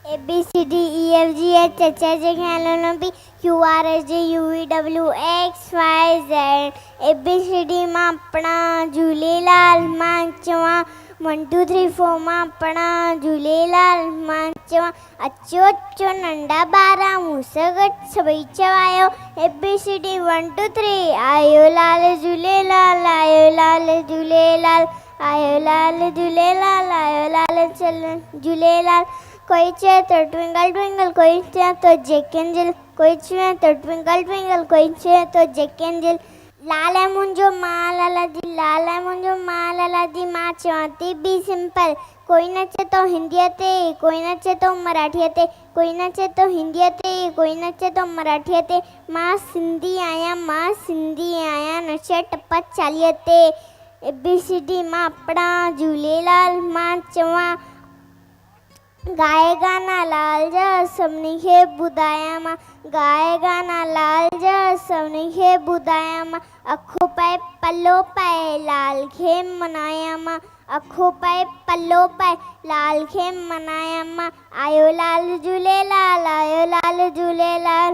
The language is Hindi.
ABCD EFG H I J K L M N P Q R S T U V W X Y Z ABCD માં આપણા ઝૂલેલાલ માં 1 2 3 4 માં આપણા ઝૂલેલાલ માં અચ્ચો અચ્ચો નંડા બારા મુસગટ સબઈ ચવાયો ABCD 1 2 3 આયો લાલ ઝૂલેલાલ આયો લાલ ઝૂલેલાલ આયો લાલ ઝૂલેલાલ આયો લાલ ઝૂલેલાલ कोई चे तो ट्विंकल ट्विंकल, कोई चे तो जैक एंड जिल, कोई चे तो ट्विंकल ट्विंकल, कोई चे तो जैक एंड जिल। लाल है मुंजो माँ लाला दी, लाल है मुंजो माँ लाला दी, माँ चवाती भी सिंपल। कोई नचे तो हिंदी ते, कोई नचे तो मराठी ते, कोई नचे तो हिंदी ते, कोई नचे तो मराठी ते। माँ सिंधी आया नशे टप्पा चालिए ते। ABCD माँ अपना झूलेलाल माँ चवा गाए गाना लाल जा सबनी खे बुधाया मां, गाए गाना लाल जा सबनी खे बुधाया मां। अखो पाए पल्लो पाए लाल खे मनाया मां, अखो पाए पल्लो पाए लाल खे मनाया मां। आयो लाल झूलेलाल, आयो लाल झूलेलाल।